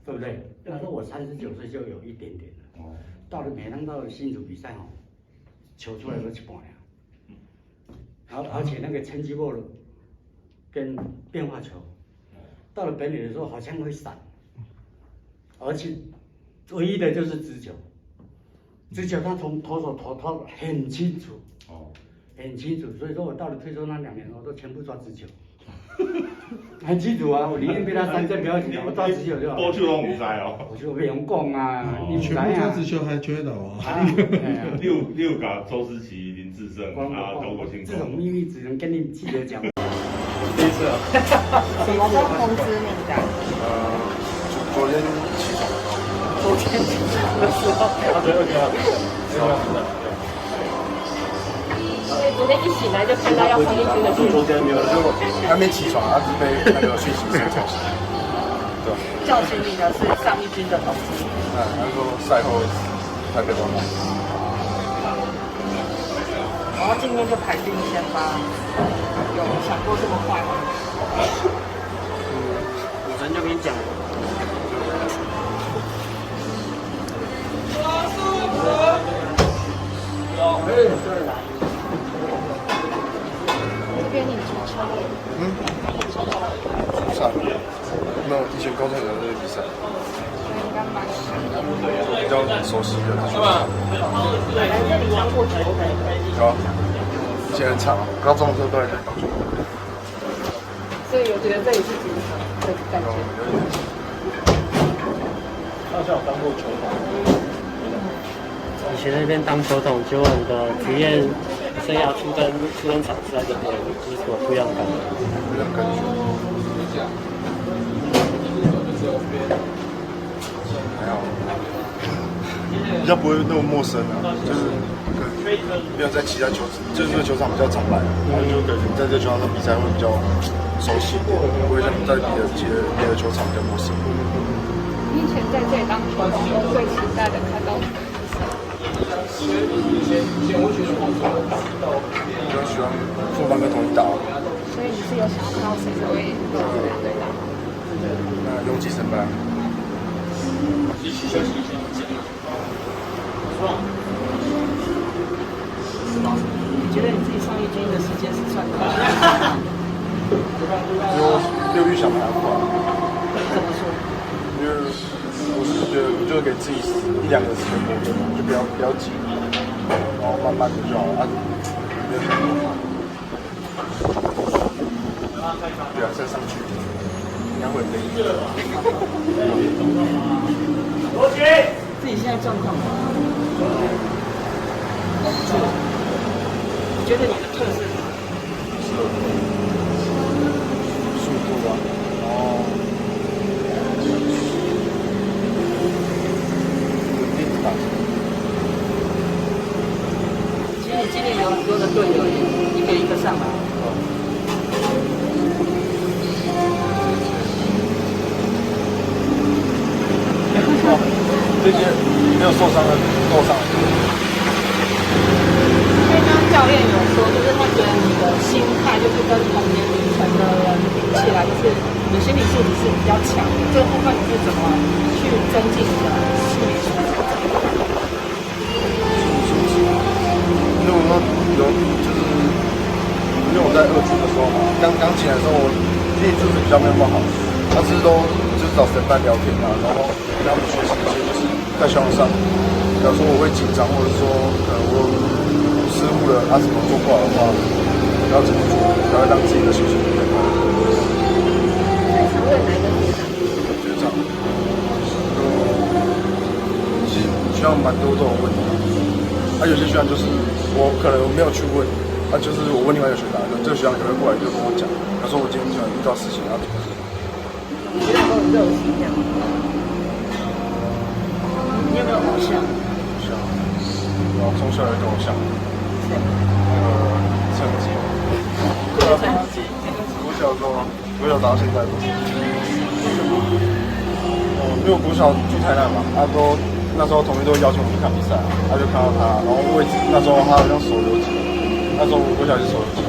对不对？那时候我39岁就有一点点了。哦。每当到了新竹比赛哦，球出来都一半呀。而且那个成绩波跟变化球，到了本垒的时候好像会闪，而且唯一的就是直球，他从投手投很清楚，哦，很清楚。所以说我到了退休那2年，我都全部抓直球。很清楚啊，我宁愿被他3振不要紧，我抓直球就好。多球都唔知哦。我就被人讲啊，你全部抓直球还缺到啊。你有搞周思齐、林志胜啊、周国庆。这种秘密只能跟你记者讲。第一次啊。什么时候通知你的？昨天起床的时候。昨天起床的时候。对，OK。所以昨天一醒来就看到要上一军的讯息。昨天没有，就还没起床，他只被那个讯息声叫醒。对。叫醒你的是上一军的通知。他说赛后台北观摩。然后今天就排定先发，有想过这么快吗？主持人就跟你讲了。这边你主场。主场。没有，以前高中有这个比赛。应该蛮熟的。比较熟悉的主场。来这里当过球的。有啊，以前很长，高中的时候都在当球。所以我觉得这里是主场的感觉。好像有当过球童。以前在那边当球童，结果你的职业生涯出登场是在这边，有什么不一样的感觉？不一样感觉。还好，比较不会那么陌生啊，就是没有在其他球，就是这个球场比较常来，然后就感觉在这个球场上比赛会比较熟悉一点，不会像在别的球场比较陌生。你以前在这里当球童，最期待的看到什么？比较喜欢副班跟统一打。所以你是有想要看到谁成为队长？那拥挤升班。你觉得你自己上一军的时间是算快的？比我预想的还要快。怎么说？因为我是觉得，就给自己1-2个时间磨练，就不要急，然后慢慢的就好了。对啊，再上去应该会累。自己现在状况吗？你觉得你的特色是什么？速度啊，然后稳定的打球。其实你今年有很多的队友一个一个上来。这些没有受伤的都上来。因为刚刚教练有说，就是他觉得你的心态就是跟同年龄层的人比起来，就是你的心理素质是比较强的。这个部分你是怎么去增进你的心理素质？因为我就是因为我在2军的时候嘛，刚进来的时候我心理素质比较没有那么好，他是都就是找神班聊天嘛，然后跟他们学习一些就是在球场上，假如说我会紧张，或者说我失误了，怎么做不好的话，要怎么做，才会让自己的心情变好。最常问哪一个学长，其实学长蛮多这种问题，有些学长就是我可能没有去问，就是我问另外一个学长，这个学长也会过来就跟我讲，他说我今天突然遇到事情要怎么做。学长都很热心这样。你有没有偶像？然后从小有一个偶像，那个成绩，国小的时候，国小打到现在都是。因为我国小住台南嘛，那时候同学都会邀请我去看比赛，就看到他，然后那时候他好像手游机，那时候我国小是手游机，